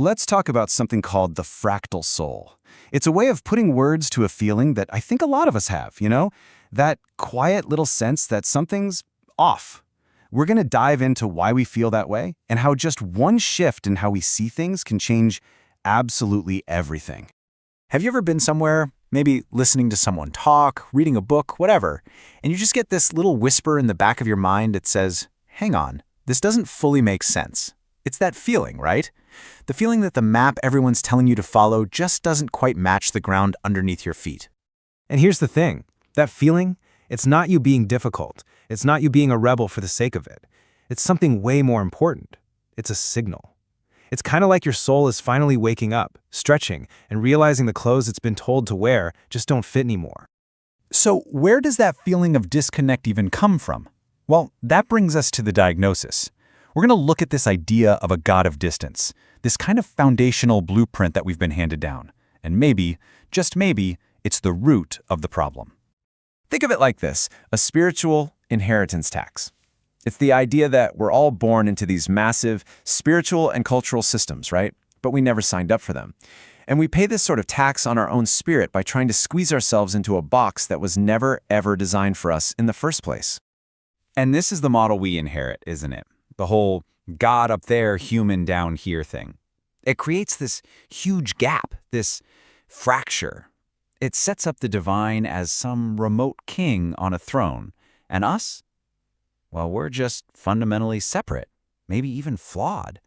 Let's talk about something called the fractal soul. It's a way of putting words to a feeling that I think a lot of us have, That quiet little sense that something's off. We're going to dive into why we feel that way and how just one shift in how we see things can change absolutely everything. Have you ever been somewhere, maybe listening to someone talk, reading a book, whatever, and you just get this little whisper in the back of your mind that says, hang on, this doesn't fully make sense. It's that feeling, right? The feeling that the map everyone's telling you to follow just doesn't quite match the ground underneath your feet. And here's the thing, that feeling, it's not you being difficult. It's not you being a rebel for the sake of it. It's something way more important. It's a signal. It's kind of like your soul is finally waking up, stretching, and realizing the clothes it's been told to wear just don't fit anymore. So where does that feeling of disconnect even come from? Well, that brings us to the diagnosis. We're going to look at this idea of a God of distance, this kind of foundational blueprint that we've been handed down. And maybe, just maybe, it's the root of the problem. Think of it like this, a spiritual inheritance tax. It's the idea that we're all born into these massive spiritual and cultural systems, right? But we never signed up for them. And we pay this sort of tax on our own spirit by trying to squeeze ourselves into a box that was never, ever designed for us in the first place. And this is the model we inherit, isn't it? The whole God up there, human down here thing. It creates this huge gap, this fracture. It sets up the divine as some remote king on a throne. And us? Well, we're just fundamentally separate, maybe even flawed.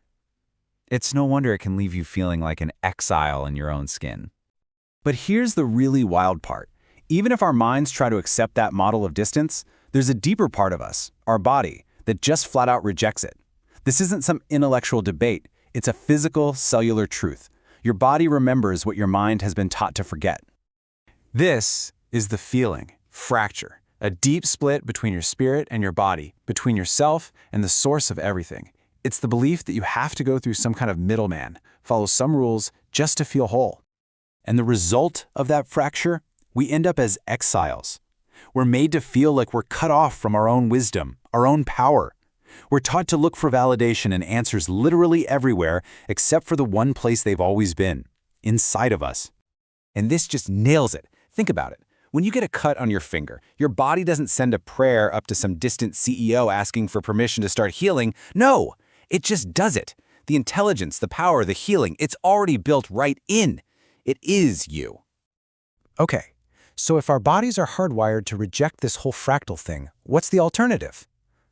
It's no wonder it can leave you feeling like an exile in your own skin. But here's the really wild part. Even if our minds try to accept that model of distance, there's a deeper part of us, our body, that just flat out rejects it. This isn't some intellectual debate. It's a physical, cellular truth. Your body remembers what your mind has been taught to forget. This is the feeling, fracture, a deep split between your spirit and your body, between yourself and the source of everything. It's the belief that you have to go through some kind of middleman, follow some rules just to feel whole. And the result of that fracture, we end up as exiles. We're made to feel like we're cut off from our own wisdom, our own power. We're taught to look for validation and answers literally everywhere except for the one place they've always been, inside of us. And this just nails it. Think about it. When you get a cut on your finger, your body doesn't send a prayer up to some distant CEO asking for permission to start healing. No, it just does it. The intelligence, the power, the healing, it's already built right in. It is you. Okay, so if our bodies are hardwired to reject this whole fractal thing, what's the alternative?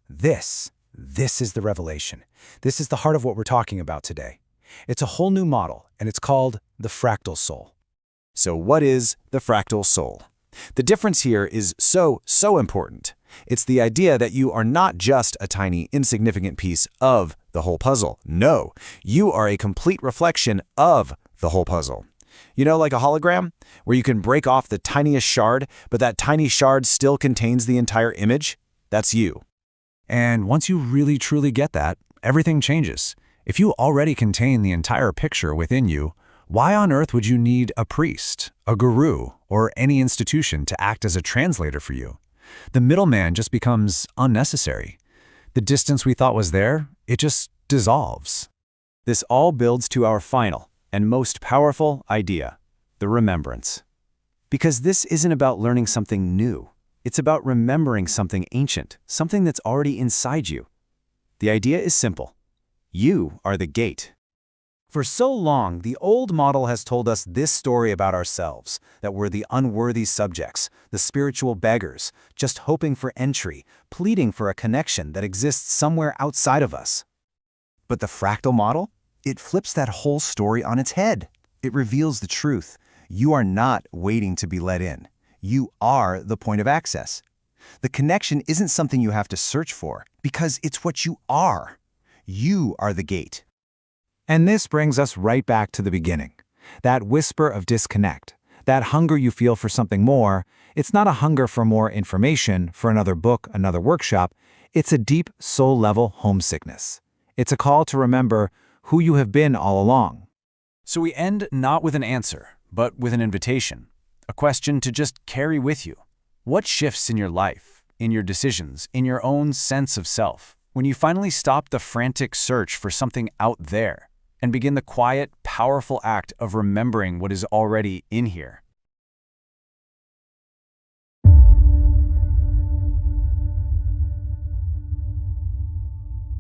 This is the revelation. This is the heart of what we're talking about today. It's a whole new model, and it's called the fractal soul. So what is the fractal soul? The difference here is so important. It's the idea that you are not just a tiny, insignificant piece of the whole puzzle. No, you are a complete reflection of the whole puzzle. You know, like a hologram, where you can break off the tiniest shard, but that tiny shard still contains the entire image? That's you. And once you really truly get that, everything changes. If you already contain the entire picture within you, why on earth would you need a priest, a guru, or any institution to act as a translator for you? The middleman just becomes unnecessary. The distance we thought was there, it just dissolves. This all builds to our final and most powerful idea, the remembrance. Because this isn't about learning something new. It's about remembering something ancient, something that's already inside you. The idea is simple. You are the gate. For so long, the old model has told us this story about ourselves, that we're the unworthy subjects, the spiritual beggars, just hoping for entry, pleading for a connection that exists somewhere outside of us. But the fractal model? It flips that whole story on its head. It reveals the truth. You are not waiting to be let in. You are the point of access. The connection isn't something you have to search for, because it's what you are. You are the gate. And this brings us right back to the beginning. That whisper of disconnect, that hunger you feel for something more, it's not a hunger for more information, for another book, another workshop. It's a deep soul-level homesickness. It's a call to remember who you have been all along. So we end not with an answer, but with an invitation, a question to just carry with you. What shifts in your life, in your decisions, in your own sense of self, when you finally stop the frantic search for something out there and begin the quiet, powerful act of remembering what is already in here.